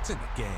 It's in the game.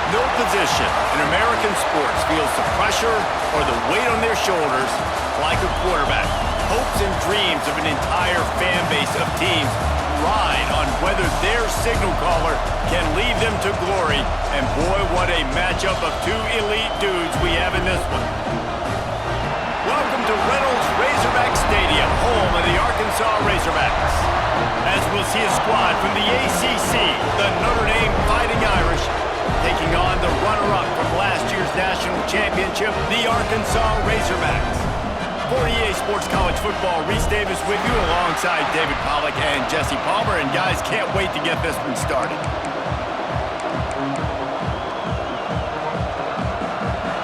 No position in American sports feels the pressure or the weight on their shoulders like a quarterback. Hopes and dreams of an entire fan base of teams ride on whether their signal caller can lead them to glory. And boy, what a matchup of two elite dudes we have in this one. Welcome to Reynolds Razorback Stadium, home of the Arkansas Razorbacks. As we'll see a squad from the ACC, the Notre Dame Fighting Irish, taking on the runner-up from last year's national championship, the Arkansas Razorbacks. For EA Sports College Football, Reese Davis with you alongside David Pollack and Jesse Palmer. And guys, can't wait to get this one started.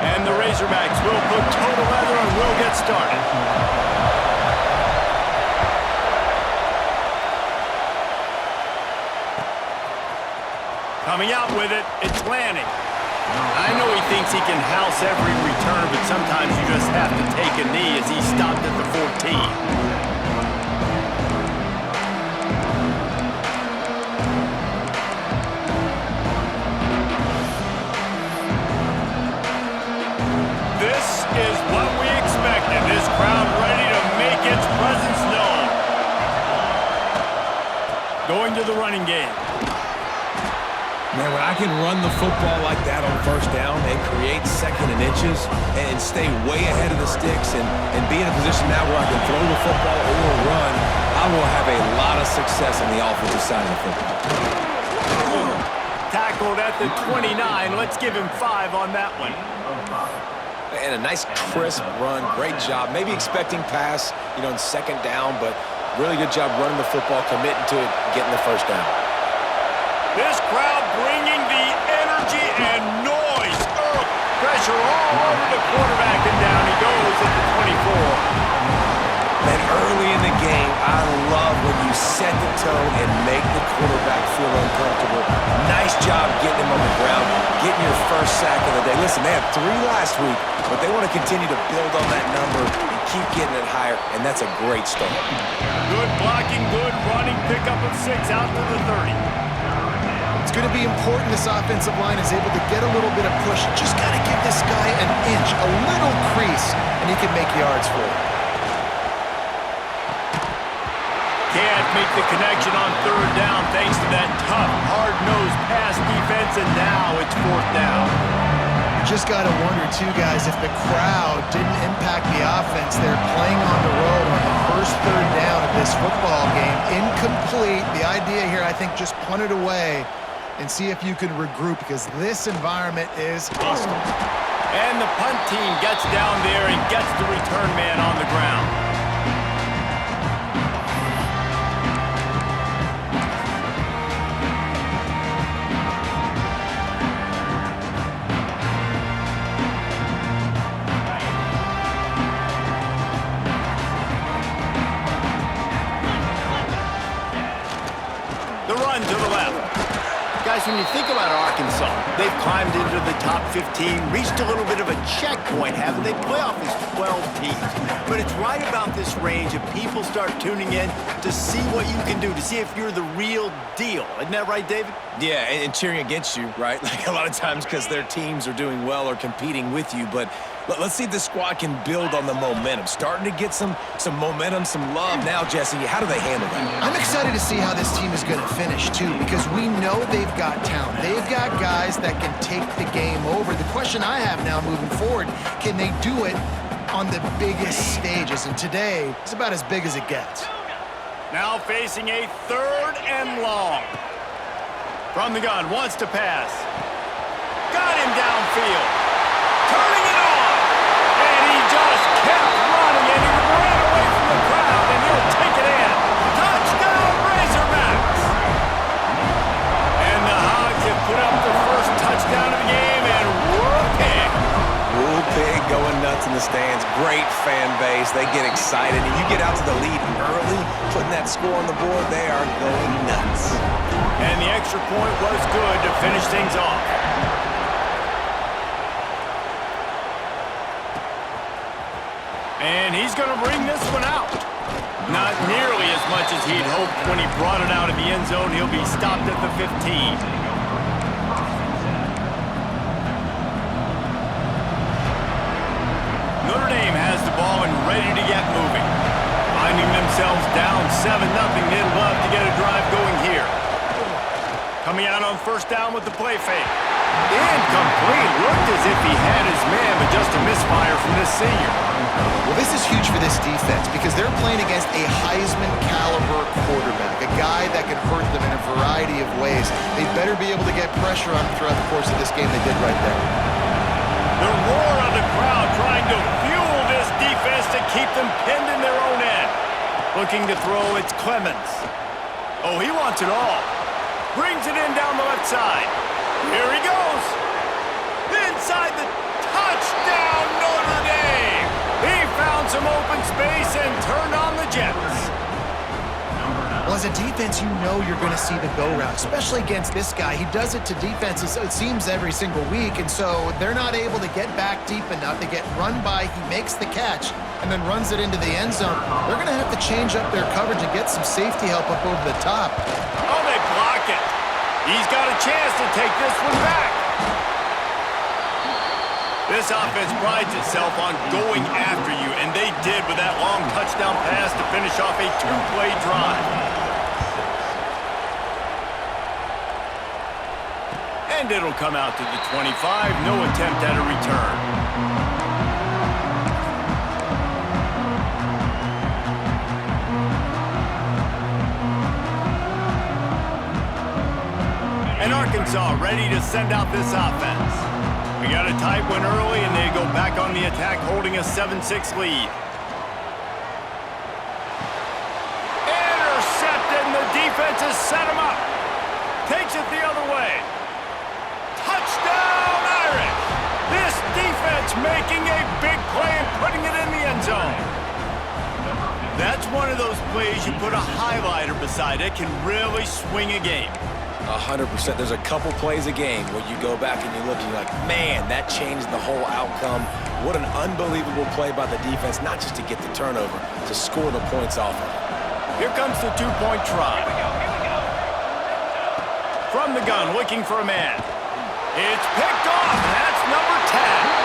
And the Razorbacks will put toe to leather and will get started. Coming out with it, it's Lanning. I know he thinks he can house every return, but sometimes you just have to take a knee as he stopped at the 14. This is what we expected. This crowd ready to make its presence known. Going to the running game. Man, when I can run the football like that on first down and create second and inches and stay way ahead of the sticks and be in a position now where I can throw the football or run, I will have a lot of success on the offensive side of the football. Tackled at the 29. Let's give him 5 on that one. And a nice crisp run. Great job. Maybe expecting pass, in second down, but really good job running the football, committing to it, getting the first down. This crowd bringing the energy and noise. Pressure all over the quarterback, and down he goes at the 24. And early in the game, I love when you set the tone and make the quarterback feel uncomfortable. Nice job getting him on the ground, getting your first sack of the day. Listen, they had 3 last week, but they want to continue to build on that number and keep getting it higher, and that's a great start. Good blocking, good running, pickup of 6 out to the 30. It's going to be important this offensive line is able to get a little bit of push. Just got to give this guy an inch, a little crease, and he can make yards for it. can't make the connection on third down thanks to that tough, hard-nosed pass defense, and now it's fourth down. You just got to wonder, too, guys, if the crowd didn't impact the offense. They're playing on the road on the first third down of this football game. Incomplete. The idea here, I think, just punt it away and see if you can regroup, because this environment is hostile. And the punt team gets down there and gets the return man on the ground. The run to the left. Guys, when you think about Arkansas, they've climbed into the top 15, reached a little bit of a checkpoint, haven't they? Playoff is 12 teams. But it's right about this range if people start tuning in to see what you can do, to see if you're the real deal. Isn't that right, David? Yeah, and cheering against you, right? Like a lot of times because their teams are doing well or competing with you. But let's see if this squad can build on the momentum. Starting to get some momentum, some love. Now, Jesse, how do they handle that? I'm excited to see how this team is going to finish, too, because we know they've got talent. They've got guys that can take the game over. The question I have now moving forward, can they do it on the biggest stages? And today, it's about as big as it gets. Now facing a third and long. From the gun, wants to pass. Got him downfield. Turning it on. And he just kept running, and he ran away from the crowd, and he'll take it in. Touchdown, Razorbacks! And the Hogs have put up the first touchdown of the game, and whooping. Woo pig going nuts in the stands. Great fan base. They get excited. And you get out to the lead early, putting that score on the board, they are going nuts. And the extra point was good to finish things off. And he's going to bring this one out. Not nearly as much as he'd hoped when he brought it out of the end zone. He'll be stopped at the 15. Notre Dame has the ball and ready to get moving. Finding themselves down 7-0, they'd love to get a drive going here. Coming out on first down with the play fake. Incomplete. Looked as if he had his man, but just a misfire from this senior. Well, this is huge for this defense because they're playing against a Heisman-caliber quarterback, a guy that can hurt them in a variety of ways. They better be able to get pressure on him throughout the course of this game. They did right there. The roar of the crowd trying to fuel this defense to keep them pinned in their own end. Looking to throw, it's Clemens. Oh, he wants it all. Brings it in down the left side. Here he goes. Inside the touchdown, Notre Dame. He found some open space and turned on the Jets. Well, as a defense, you know you're going to see the go-round, especially against this guy. He does it to defenses, it seems, every single week, and so they're not able to get back deep enough. They get run by, he makes the catch, and then runs it into the end zone. They're going to have to change up their coverage and get some safety help up over the top. Oh, they block it. He's got a chance to take this one back. This offense prides itself on going after you, and they did with that long touchdown pass to finish off a two-play drive. And it'll come out to the 25. No attempt at a return. And Arkansas ready to send out this offense. We got a tight one early, and they go back on the attack, holding a 7-6 lead. Intercepted, and the defense has set him up. Takes it the other way. Touchdown, Irish! This defense making a big play and putting it in the end zone. That's one of those plays you put a highlighter beside it, can really swing a game. 100%. There's a couple plays a game where you go back and you look and you're like, man, that changed the whole outcome. What an unbelievable play by the defense, not just to get the turnover, to score the points off of it. Here comes the two-point try. From the gun, looking for a man. It's picked off, and that's number 10.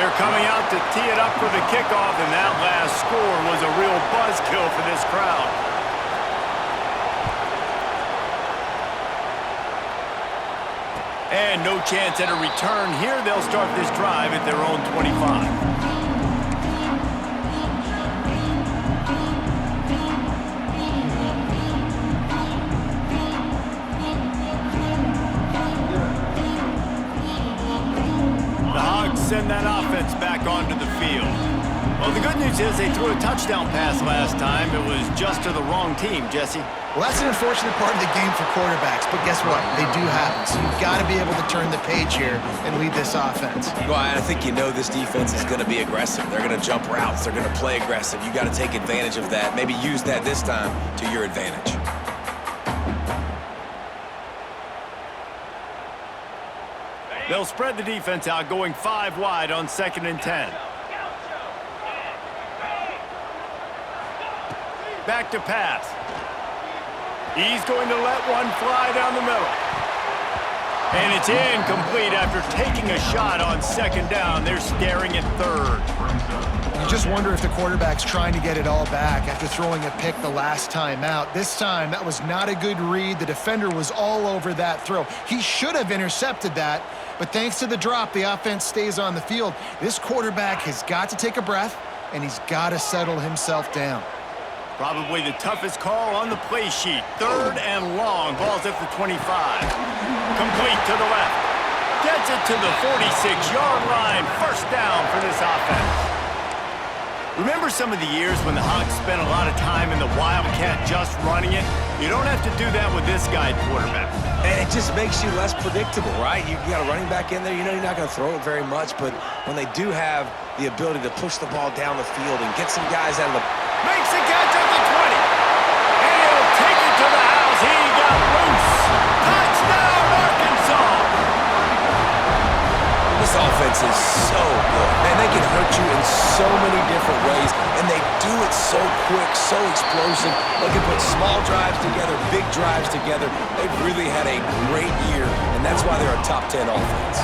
They're coming out to tee it up for the kickoff, and that last score was a real buzzkill for this crowd. And no chance at a return here. They'll start this drive at their own 25. Send that offense back onto the field. Well, the good news is they threw a touchdown pass last time. It was just to the wrong team, Jesse. Well, that's an unfortunate part of the game for quarterbacks, but guess what? They do happen. So you've got to be able to turn the page here and lead this offense. Well, I think you know this defense is going to be aggressive. They're going to jump routes. They're going to play aggressive. You got to take advantage of that. Maybe use that this time to your advantage. They'll spread the defense out, going 5 wide on 2nd and 10. Back to pass. He's going to let one fly down the middle. And it's incomplete after taking a shot on 2nd down. They're staring at 3rd. You just wonder if the quarterback's trying to get it all back after throwing a pick the last time out. This time, that was not a good read. The defender was all over that throw. He should have intercepted that, but thanks to the drop, the offense stays on the field. This quarterback has got to take a breath, and he's got to settle himself down. Probably the toughest call on the play sheet. 3rd and long. Ball's at the 25. Complete to the left. Gets it to the 46-yard line. 1st down for this offense. Remember some of the years when the Hawks spent a lot of time in the Wildcat just running it? You don't have to do that with this guy quarterback. And it just makes you less predictable, right? You got a running back in there. You know you're not going to throw it very much, but when they do have the ability to push the ball down the field and get some guys out of the... Makes the catch at the 20. And he'll take it to the house. He got loose. Touchdown, Arkansas. This offense is so good. Man, they can hurt you in so many different ways, and they do it so quick, so explosive. They can put small drives together, big drives together. They've really had a great year, and that's why they're a top 10 offense.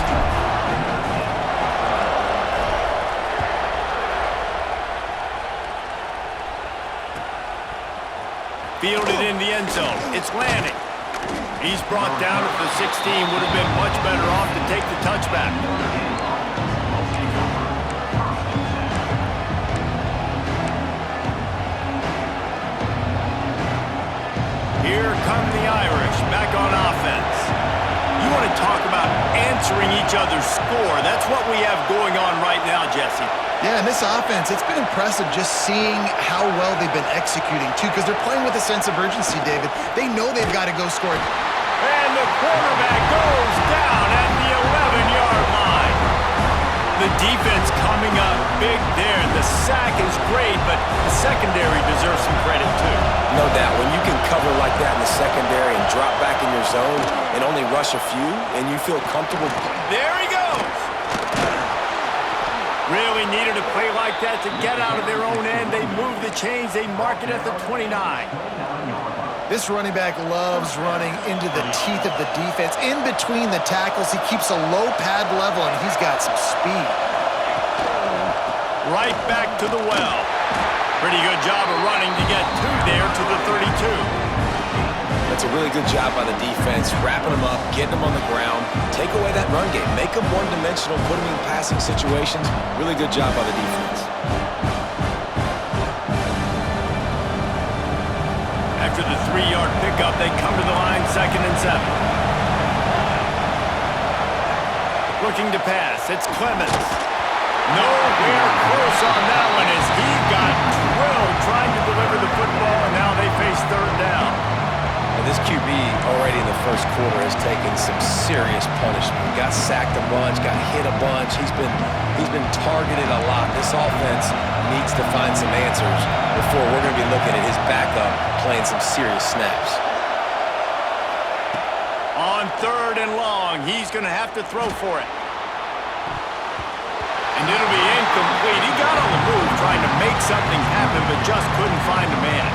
Fielded in the end zone. It's Lanning. He's brought down at the 16. Would have been much better off to take the touchback. Here come the Irish back on offense. You want to talk about answering each other's score. That's what we have going on right now, Jesse. Yeah, and this offense, it's been impressive just seeing how well they've been executing, too, because they're playing with a sense of urgency, David. They know they've got to go score. And the quarterback goes down at the 11-yard line. The defense coming up big there. The sack is great, but the secondary deserves some credit, too. No doubt. When you can cover like that in the secondary and drop back in your zone and only rush a few, and you feel comfortable. There he goes. Really needed a play like that to get out of their own end. They move the chains. They mark it at the 29. This running back loves running into the teeth of the defense. In between the tackles, he keeps a low pad level, and he's got some speed. Right back to the well. Pretty good job of running to get there to the 32. That's a really good job by the defense, wrapping them up, getting them on the ground, take away that run game, make them one-dimensional, put them in passing situations. Really good job by the defense. After the 3-yard pickup, they come to the line, 2nd and 7. Looking to pass, it's Clemens. Nowhere close on that one as he got drilled trying to deliver the football, and now they face 3rd down. And this QB already in the first quarter has taken some serious punishment. Got sacked a bunch, got hit a bunch. He's been targeted a lot. This offense needs to find some answers before we're going to be looking at his backup playing some serious snaps. On 3rd and long, he's going to have to throw for it. And it'll be incomplete. He got on the move trying to make something happen, but just couldn't find a man.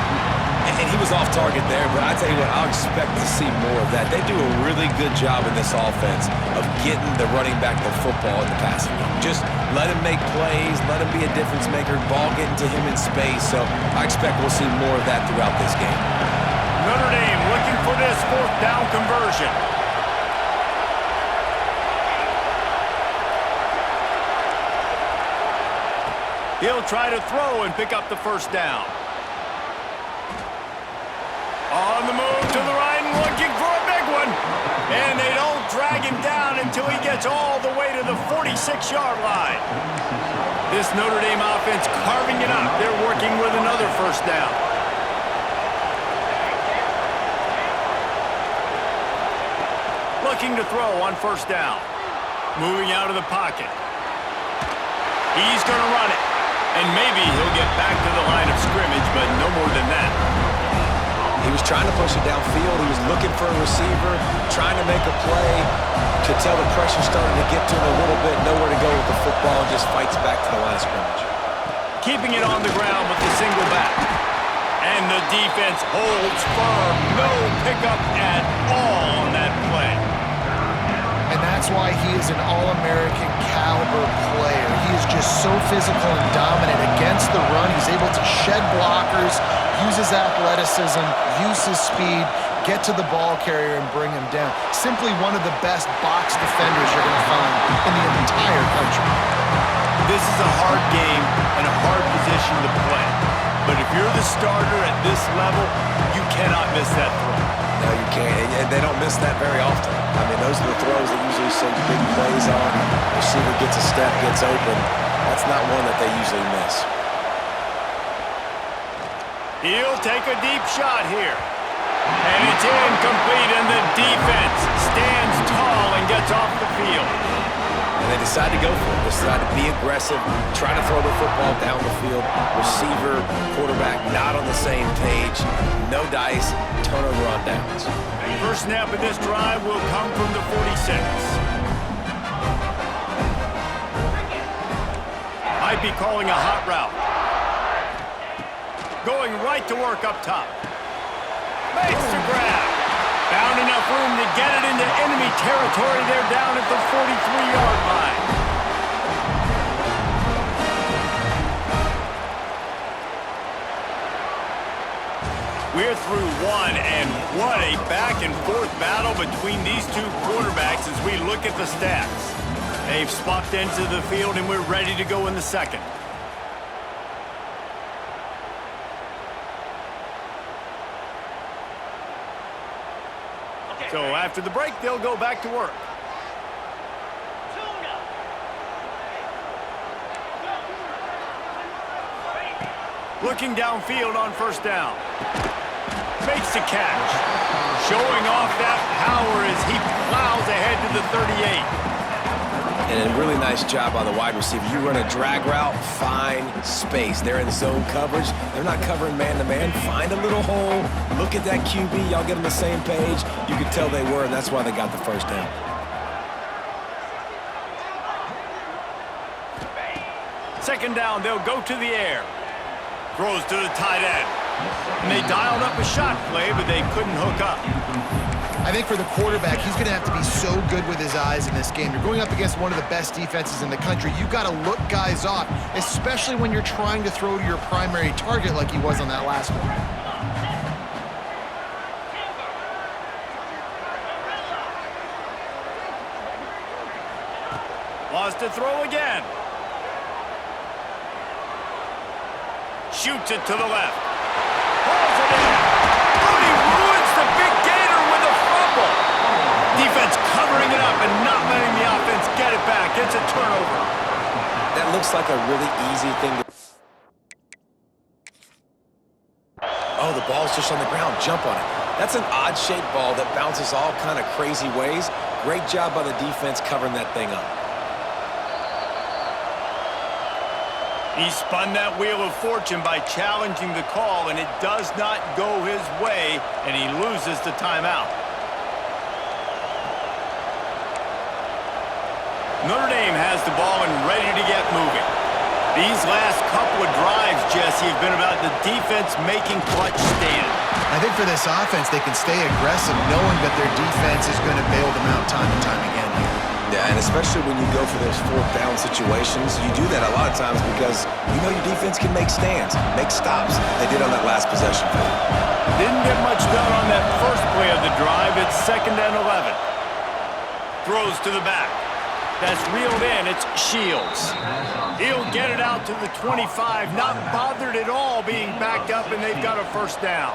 And he was off target there, but I tell you what, I'll expect to see more of that. They do a really good job in this offense of getting the running back the football in the passing game. Just let him make plays, let him be a difference maker, ball getting to him in space. So I expect we'll see more of that throughout this game. Notre Dame looking for this fourth down conversion. He'll try to throw and pick up the first down. On the move to the right and looking for a big one. And they don't drag him down until he gets all the way to the 46-yard line. This Notre Dame offense carving it up. They're working with another first down. Looking to throw on first down. Moving out of the pocket. He's going to run it. And maybe he'll get back to the line of scrimmage, but no more than that. He was trying to push it downfield. He was looking for a receiver, trying to make a play. Could tell the pressure starting to get to him a little bit. Nowhere to go with the football, and just fights back to the line of scrimmage. Keeping it on the ground with the single back. And the defense holds firm. No pickup at all on that play. And that's why he is an All-American caliber player. He is just so physical and dominant against the run. He's able to shed blockers, use his athleticism, use his speed, get to the ball carrier and bring him down. Simply one of the best box defenders you're going to find in the entire country. This is a hard game and a hard position to play. But if you're the starter at this level, you cannot miss that throw. No, you can't. And they don't miss that very often. I mean, those are the throws that usually see big plays on. Receiver gets a step, gets open. That's not one that they usually miss. He'll take a deep shot here. And it's incomplete, and the defense stands tall and gets off the field. And they decide to go for it. They decide to be aggressive, try to throw the football down the field. Receiver, quarterback not on the same page. No dice, turnover on downs. First snap of this drive will come from the 46. Might be calling a hot route. Going right to work up top. Makes the grab. Found enough room to get it into enemy territory. They're down at the 43-yard line. We're through one, and what a back-and-forth battle between these two quarterbacks as we look at the stats. They've swapped into the field, and we're ready to go in the second. So after the break, they'll go back to work. Looking downfield on first down. Makes the catch. Showing off that power as he plows ahead to the 38. And a really nice job on the wide receiver. You run a drag route, find space. They're in zone coverage. They're not covering man-to-man. Find a little hole. Look at that QB. Y'all get on the same page. You could tell they were, and that's why they got the first down. Second down, they'll go to the air. Throws to the tight end. And they dialed up a shot play, but they couldn't hook up. I think for the quarterback, he's going to have to be so good with his eyes in this game. You're going up against one of the best defenses in the country. You've got to look guys off, especially when you're trying to throw to your primary target like he was on that last one. Lost to throw again. Shoots it to the left. Pulls it in. Mooney ruins the big gator with a fumble. Defense covering it up and not letting the offense get it back. It's a turnover. That looks like a really easy thing to... Oh, the ball's just on the ground. Jump on it. That's an odd-shaped ball that bounces all kind of crazy ways. Great job by the defense covering that thing up. He spun that wheel of fortune by challenging the call, and it does not go his way, and he loses the timeout. Notre Dame has the ball and ready to get moving. These last couple of drives, Jesse, have been about the defense making clutch stand. I think for this offense, they can stay aggressive knowing that their defense is going to bail them out time and time again here. Yeah, and especially when you go for those fourth down situations, you do that a lot of times because you know your defense can make stands, make stops. They did on that last possession. Didn't get much done on that first play of the drive. It's 2nd and 11. Throws to the back. That's reeled in. It's Shields. He'll get it out to the 25. Not bothered at all being backed up, and they've got a first down.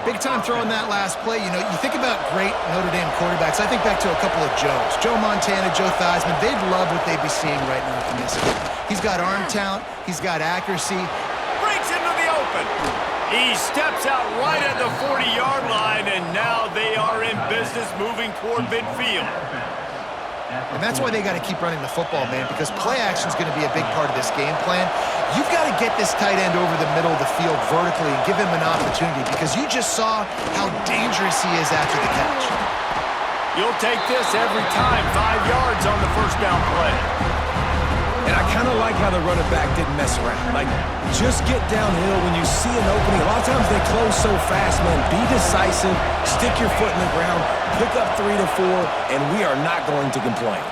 Big time throwing that last play. You know, you think about great Notre Dame quarterbacks. I think back to a couple of Joes. Joe Montana, Joe Theismann. They'd love what they'd be seeing right now from this kid. He's got arm talent. He's got accuracy. Breaks into the open. He steps out right at the 40-yard line, and now they are in business moving toward midfield. And that's why they got to keep running the football, man, because play action is going to be a big part of this game plan. You've got to get this tight end over the middle of the field vertically and give him an opportunity because you just saw how dangerous he is after the catch. You'll take this every time. 5 yards on the first down play. And I kind of like how the running back didn't mess around. Like, just get downhill when you see an opening. A lot of times they close so fast, man. Be decisive, stick your foot in the ground, pick up 3 to 4, and we are not going to complain.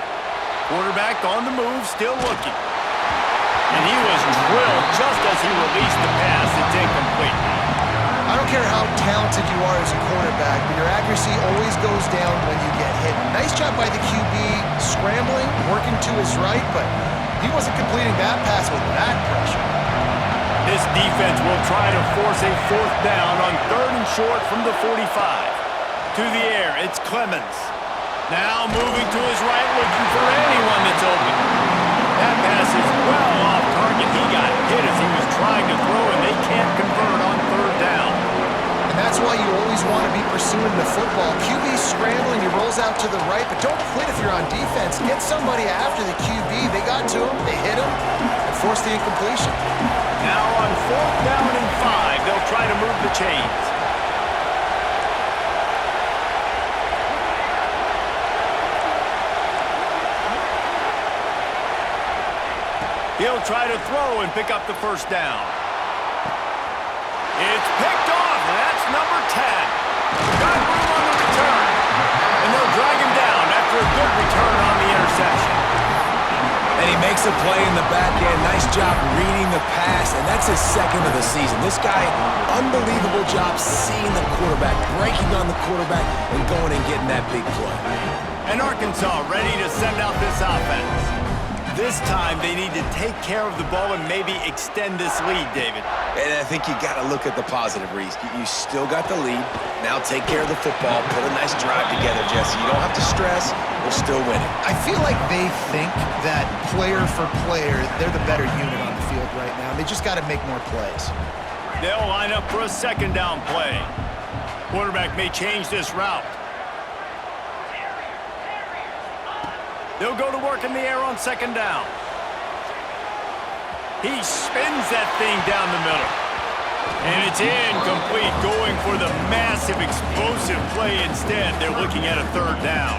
Quarterback on the move, still looking. And he was drilled just as he released the pass. It's incomplete. I don't care how talented you are as a quarterback, but your accuracy always goes down when you get hit. Nice job by the QB scrambling, working to his right, but he wasn't completing that pass with that pressure. This defense will try to force a 4th down on 3rd and short from the 45. To the air, it's Clemens. Now moving to his right, looking for anyone that's open. That pass is well off target. He got hit as he was trying to throw, and they can't convert on 3rd down. And that's why you always want to be pursuing the football. QB scrambling, he rolls out to the right, but don't quit if you're on defense. Get somebody after the QB. They got to him, they hit him, and forced the incompletion. Now on 4th down and 5, they'll try to move the chains. He'll try to throw and pick up the first down. It's picked off, and that's number 10. Got room on the return. And they'll drag him down after a good return on the interception. And he makes a play in the back end. Nice job reading the pass, and that's his 2nd of the season. This guy, unbelievable job seeing the quarterback, breaking on the quarterback, and going and getting that big play. And Arkansas ready to send out this offense. This time, they need to take care of the ball and maybe extend this lead, David. And I think you got to look at the positive, Reese. You still got the lead. Now take care of the football. Put a nice drive together, Jesse. You don't have to stress. We're still winning. I feel like they think that player for player, they're the better unit on the field right now. They just got to make more plays. They'll line up for a 2nd down play. Quarterback may change this route. They'll go to work in the air on 2nd down. He spins that thing down the middle. And it's incomplete, going for the massive, explosive play instead. They're looking at a 3rd down.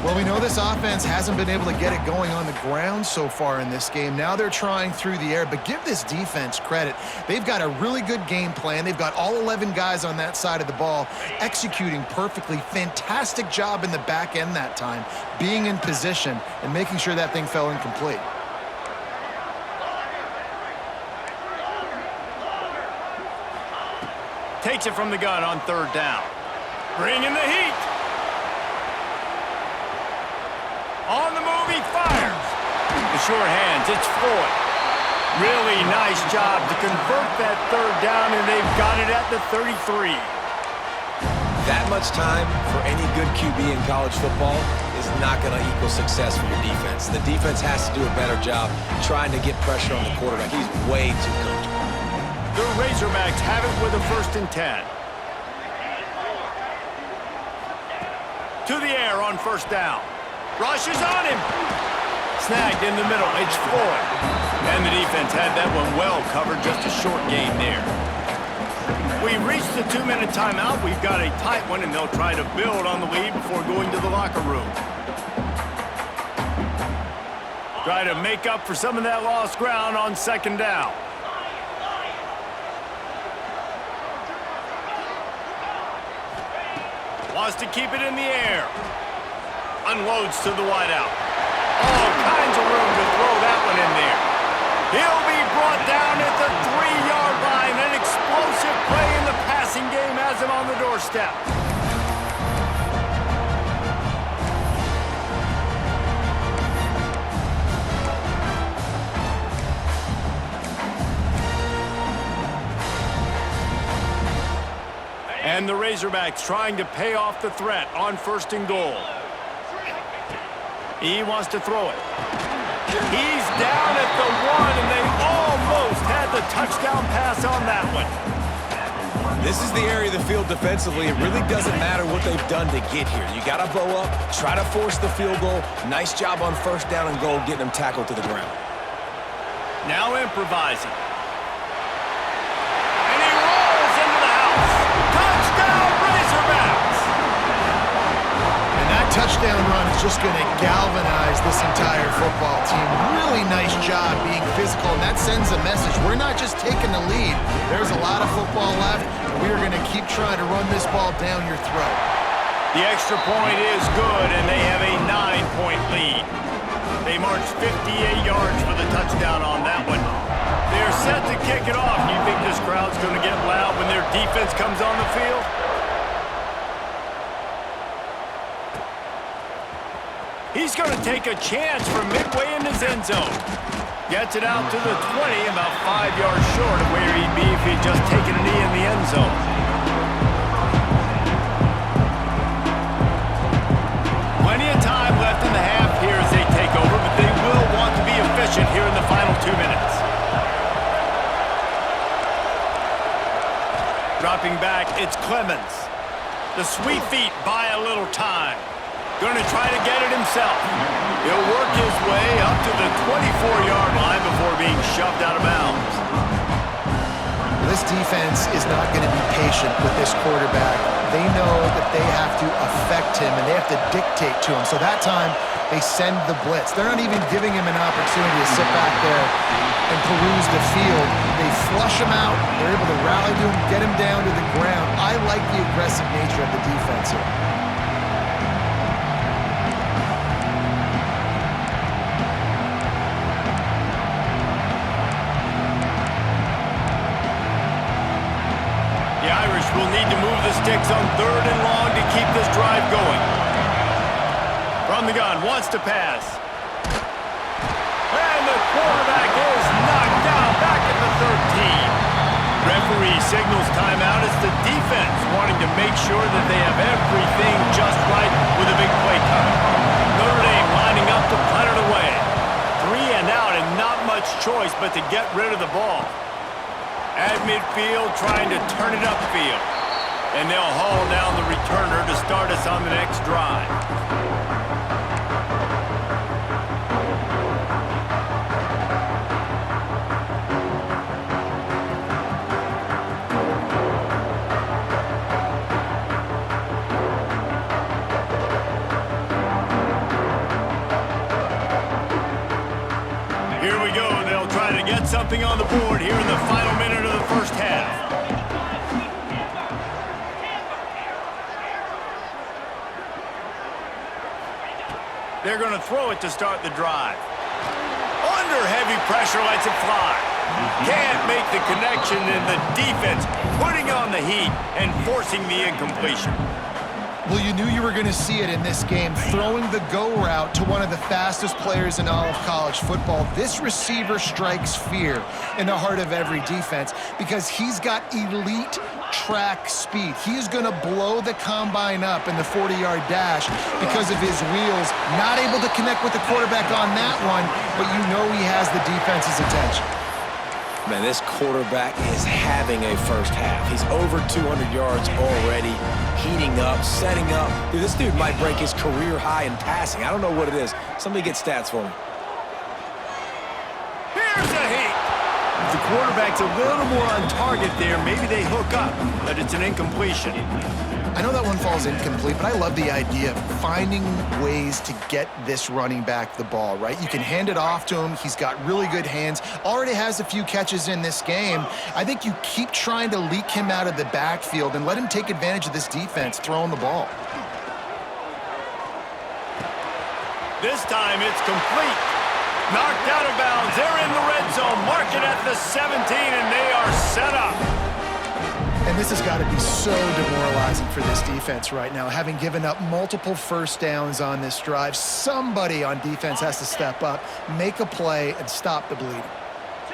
Well, we know this offense hasn't been able to get it going on the ground so far in this game. Now they're trying through the air, but give this defense credit. They've got a really good game plan. They've got all 11 guys on that side of the ball executing perfectly. Fantastic job in the back end that time, being in position and making sure that thing fell incomplete. Takes it from the gun on 3rd down. Bringing the heat. On the move, he fires. The short hands, it's Floyd. Really nice job to convert that 3rd down, and they've got it at the 33. That much time for any good QB in college football is not going to equal success for your defense. The defense has to do a better job trying to get pressure on the quarterback. He's way too comfortable. The Razorbacks have it with a 1st and 10. To the air on 1st down. Rush is on him. Snagged in the middle. It's Floyd. And the defense had that one well covered. Just a short gain there. We reached the 2-minute timeout. We've got a tight one, and they'll try to build on the lead before going to the locker room. Try to make up for some of that lost ground on second down. Wants to keep it in the air. Unloads to the wideout. All kinds of room to throw that one in there. He'll be brought down at the 3-yard line. An explosive play in the passing game has him on the doorstep. And the Razorbacks trying to pay off the threat on 1st and goal. He wants to throw it. He's down at the 1, and they almost had the touchdown pass on that one. This is the area of the field defensively. It really doesn't matter what they've done to get here. You got to bow up, try to force the field goal. Nice job on 1st down and goal, getting them tackled to the ground. Now improvising. And he rolls into the house. Touchdown, Razorbacks! And that touchdown run is just going to galvanize this entire football team. Really nice job being physical, and that sends a message. We're not just taking the lead. There's a lot of football left, and we are going to keep trying to run this ball down your throat. The extra point is good, and they have a 9-point lead. They marched 58 yards for the touchdown on that one. They're set to kick it off. Do you think this crowd's going to get loud when their defense comes on the field? He's going to take a chance from midway in his end zone. Gets it out to the 20, about 5 yards short of where he'd be if he'd just taken a knee in the end zone. Plenty of time left in the half here as they take over, but they will want to be efficient here in the final 2 minutes. Dropping back, it's Clemens. The sweet feet buy a little time. Going to try to get it himself. He'll work his way up to the 24-yard line before being shoved out of bounds. This defense is not going to be patient with this quarterback. They know that they have to affect him, and they have to dictate to him. So that time, they send the blitz. They're not even giving him an opportunity to sit back there and peruse the field. They flush him out. They're able to rally to him, get him down to the ground. I like the aggressive nature of the defense here. Will need to move the sticks on 3rd and long to keep this drive going. From the gun, wants to pass. And the quarterback is knocked down back at the 13. Referee signals timeout as the defense wanting to make sure that they have everything just right with a big play coming. Notre Dame lining up to punt it away. 3 and out and not much choice but to get rid of the ball. At midfield, trying to turn it upfield. And they'll haul down the returner to start us on the next drive. Here we go. They'll try to get something on the board here in the final minute of the first half. They're going to throw it to start the drive. Under heavy pressure, lets it fly. Can't make the connection, and the defense putting on the heat and forcing the incompletion. Well, you knew you were going to see it in this game, throwing the go route to one of the fastest players in all of college football. This receiver strikes fear in the heart of every defense because he's got elite track speed. He's going to blow the combine up in the 40-yard dash because of his wheels. Not able to connect with the quarterback on that one, but you know he has the defense's attention. Man, this quarterback is having a first half. He's over 200 yards already, heating up, setting up. Dude, this dude might break his career high in passing. I don't know what it is. Somebody get stats for me. Here's a heat. If the quarterback's a little more on target there, maybe they hook up, but it's an incompletion. I know that one falls incomplete, but I love the idea of finding ways to get this running back the ball, right? You can hand it off to him. He's got really good hands. Already has a few catches in this game. I think you keep trying to leak him out of the backfield and let him take advantage of this defense throwing the ball. This time it's complete. Knocked out of bounds. They're in the red zone. Mark it at the 17, and they are set up. And this has got to be so demoralizing for this defense right now. Having given up multiple first downs on this drive, somebody on defense has to step up, make a play, and stop the bleeding.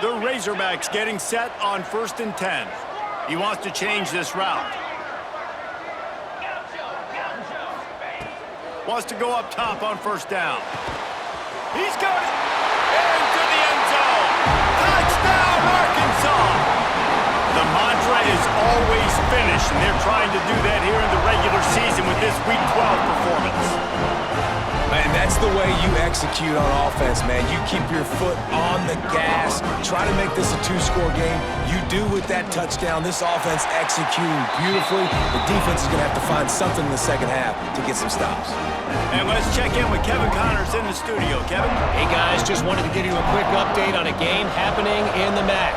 The Razorbacks getting set on 1st and 10. He wants to change this route. Wants to go up top on 1st down. He's got it into the end zone. Touchdown, Arkansas! The mantra is always finish, and they're trying to do that here in the regular season with this Week 12 performance. Man, that's the way you execute on offense, man. You keep your foot on the gas. Try to make this a 2-score game. You do with that touchdown. This offense executing beautifully. The defense is going to have to find something in the second half to get some stops. And let's check in with Kevin Connors in the studio. Kevin? Hey, guys, just wanted to give you a quick update on a game happening in the MAC.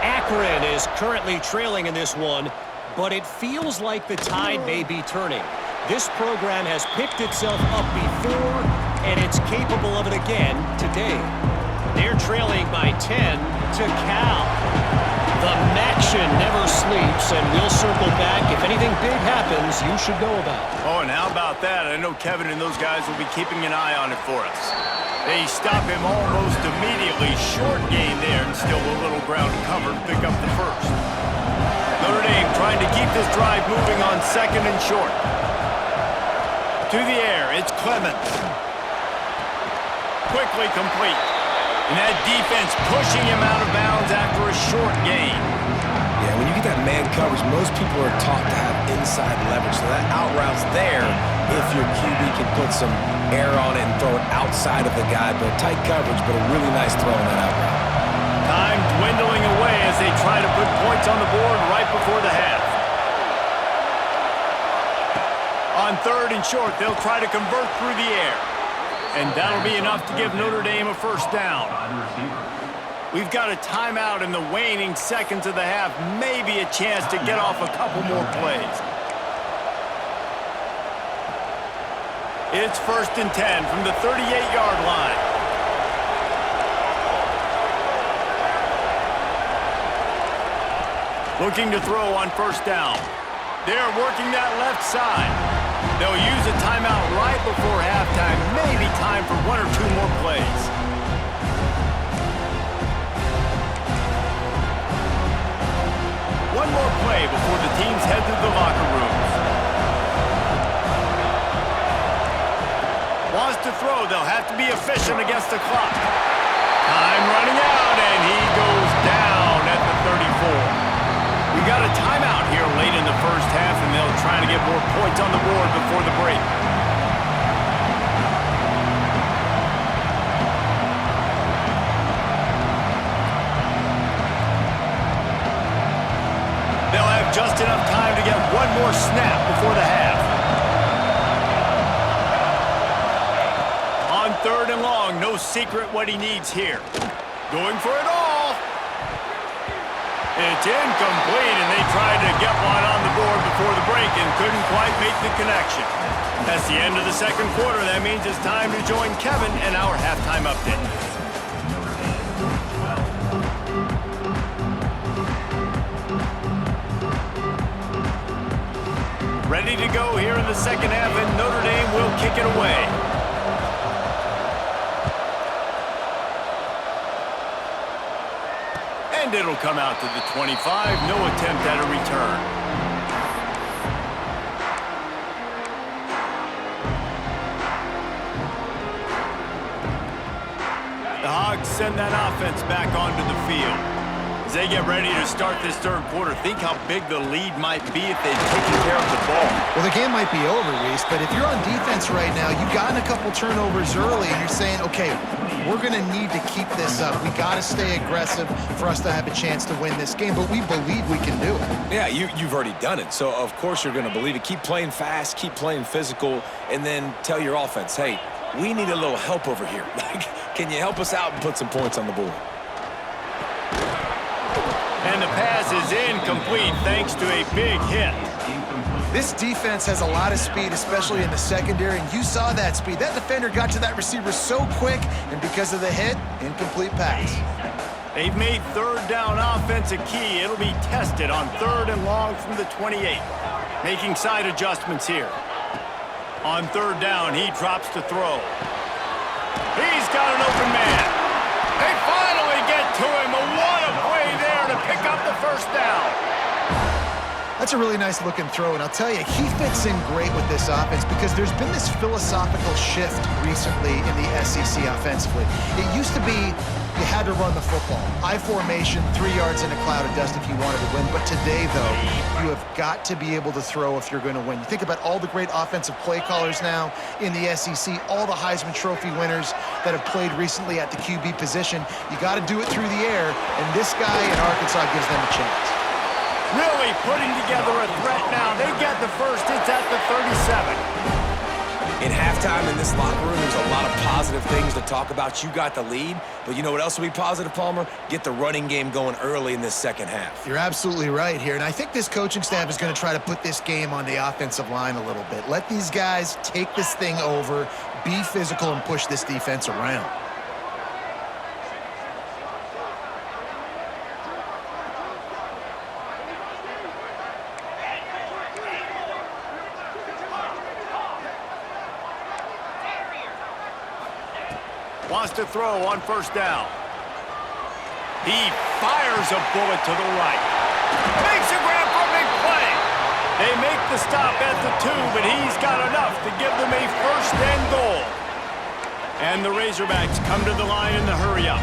Akron is currently trailing in this one, but it feels like the tide may be turning. This program has picked itself up before, and it's capable of it again today. They're trailing by 10 to Cal. The Maction never sleeps, and we'll circle back. If anything big happens, you should know about it. Oh, and how about that? I know Kevin and those guys will be keeping an eye on it for us. They stop him almost immediately. Short gain there, and still a little ground to cover to pick up the first. Notre Dame trying to keep this drive moving on 2nd and short. To the air, it's Clements. Quickly complete. And that defense pushing him out of bounds after a short gain. Yeah, when you get that man coverage, most people are taught to have inside leverage. So that out route's there if your QB can put some air on it and throw it outside of the guy. But tight coverage, but a really nice throw on that out route. Time dwindling away as they try to put points on the board right before the half. On 3rd and short, they'll try to convert through the air. And that'll be enough to give Notre Dame a first down. We've got a timeout in the waning seconds of the half. Maybe a chance to get off a couple more plays. It's 1st and 10 from the 38-yard line. Looking to throw on 1st down. They're working that left side. They'll use a timeout right before halftime. Maybe time for 1 or 2 more plays. One more play before the teams head to the locker rooms. Wants to throw. They'll have to be efficient against the clock. Time running out, and he goes down at the 34. We got a timeout here late in the first half, and they'll try to get more points on the board before the break. They'll have just enough time to get one more snap before the half. On 3rd and long, no secret what he needs here. Going for it all. It's incomplete, and they tried to get one on the board before the break and couldn't quite make the connection. That's the end of the 2nd quarter. That means it's time to join Kevin in our halftime update. Ready to go here in the 2nd half, and Notre Dame will kick it away. And it'll come out to the 25. No attempt at a return. The Hogs send that offense back onto the field. As they get ready to start this 3rd quarter, think how big the lead might be if they'd taken care of the ball. Well, the game might be over, Reese, but if you're on defense right now, you've gotten a couple turnovers early, and you're saying, okay, we're going to need to keep this up. We got to stay aggressive for us to have a chance to win this game, but we believe we can do it. Yeah, you've already done it, so of course you're going to believe it. Keep playing fast, keep playing physical, and then tell your offense, hey, we need a little help over here. Like, can you help us out and put some points on the board? And the pass is incomplete thanks to a big hit. This defense has a lot of speed, especially in the secondary, and you saw that speed. That defender got to that receiver so quick, and because of the hit, incomplete pass. They've made third down offense a key. It'll be tested on 3rd and long from the 28. Making side adjustments here. On 3rd down, he drops to throw. He's got an open man. They finally get to him. What a play there to pick up the first down. That's a really nice looking throw, and I'll tell you, he fits in great with this offense because there's been this philosophical shift recently in the SEC offensively. It used to be you had to run the football. I formation, 3 yards in a cloud of dust if you wanted to win. But today, though, you have got to be able to throw if you're going to win. You think about all the great offensive play callers now in the SEC, all the Heisman Trophy winners that have played recently at the QB position. You got to do it through the air, and this guy in Arkansas gives them a chance. Really putting together a threat now. They get the first. It's at the 37. In halftime in this locker room, there's a lot of positive things to talk about. You got the lead, but you know what else will be positive, Palmer? Get the running game going early in this second half. You're absolutely right here, and I think this coaching staff is going to try to put this game on the offensive line a little bit. Let these guys take this thing over, be physical, and push this defense around. Wants to throw on 1st down. He fires a bullet to the right. Makes a grab for a big play. They make the stop at the 2, but he's got enough to give them a 1st and goal. And the Razorbacks come to the line in the hurry-up.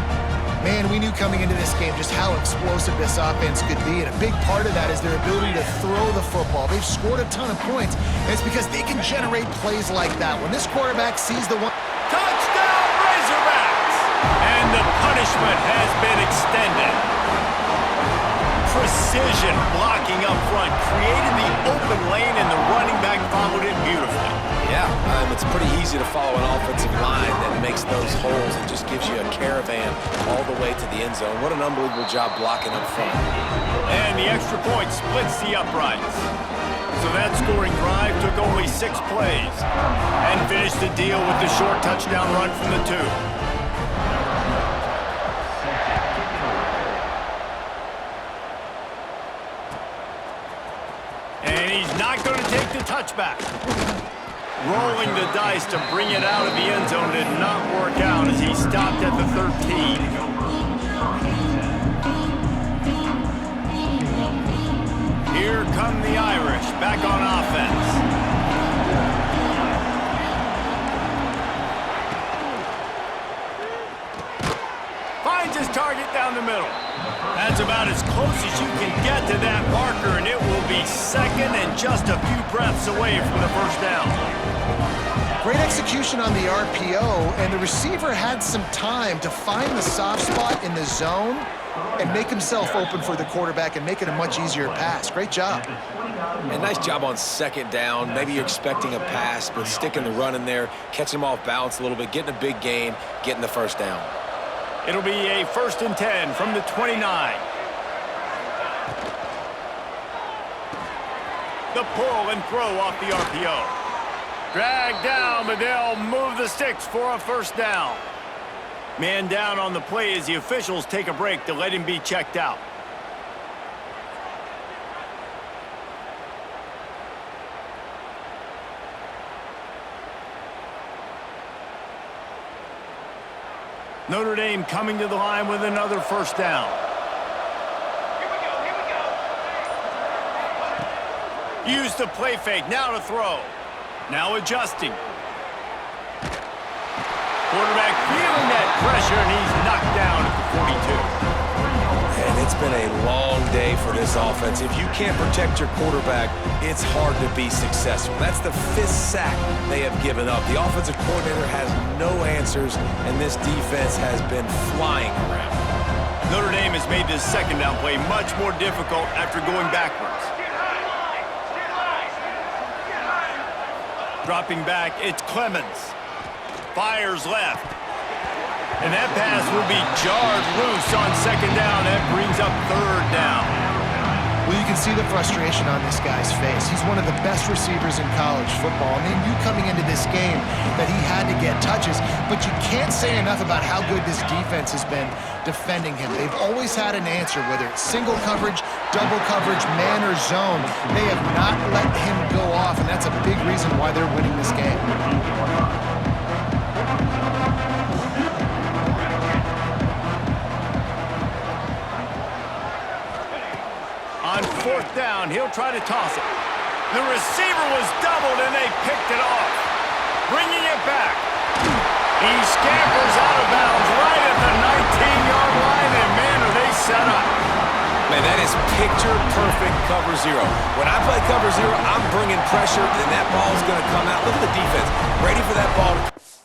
Man, we knew coming into this game just how explosive this offense could be, and a big part of that is their ability to throw the football. They've scored a ton of points, and it's because they can generate plays like that. When this quarterback sees the one... Touchdown, Razorbacks! And the punishment has been extended. Precision blocking up front, created the open lane, and the running back followed it beautifully. Yeah, it's pretty easy to follow an offensive line that makes those holes and just gives you a caravan all the way to the end zone. What an unbelievable job blocking up front. And the extra point splits the uprights. So that scoring drive took only 6 plays and finished the deal with the short touchdown run from the 2. And he's not going to take the touchback. Rolling the dice to bring it out of the end zone did not work out as he stopped at the 13. Here come the Irish, back on offense. Finds his target down the middle. That's about as close as you can get to that marker, and it will be 2nd and just a few breaths away from the 1st down. Great execution on the RPO, and the receiver had some time to find the soft spot in the zone and make himself open for the quarterback and make it a much easier pass. Great job. And nice job on 2nd down. Maybe you're expecting a pass, but sticking the run in there, catching him off balance a little bit, getting a big gain, getting the 1st down. It'll be a 1st and 10 from the 29. The pull and throw off the RPO. Dragged down, but they'll move the sticks for a 1st down. Man down on the play as the officials take a break to let him be checked out. Notre Dame coming to the line with another 1st down. Use the play fake, now to throw. Now adjusting. Quarterback feeling that pressure, and he's knocked down at the 42. And It's been a long day for this offense. If you can't protect your quarterback, it's hard to be successful. That's the 5th sack they have given up. The offensive coordinator has no answers, and this defense has been flying around. Notre Dame has made this second down play much more difficult after going backwards. Dropping back, it's Clemens. Fires left. And that pass will be jarred loose on second down. That brings up third down. Well, you can see the frustration on this guy's face. He's one of the best receivers in college football. I mean, you coming into this game that he had to get touches, but you can't say enough about how good this defense has been defending him. They've always had an answer, whether it's single coverage, double coverage, man or zone. They have not let him go off, and that's a big reason why they're winning this game. On fourth down, he'll try to toss it. The receiver was doubled, and they picked it off. Bringing it back. He scampers out of bounds right at the 19-yard line, and man, are they set up. Man, that is picture-perfect cover zero. When I play cover zero, I'm bringing pressure, and that ball is going to come out. Look at the defense. Ready for that ball to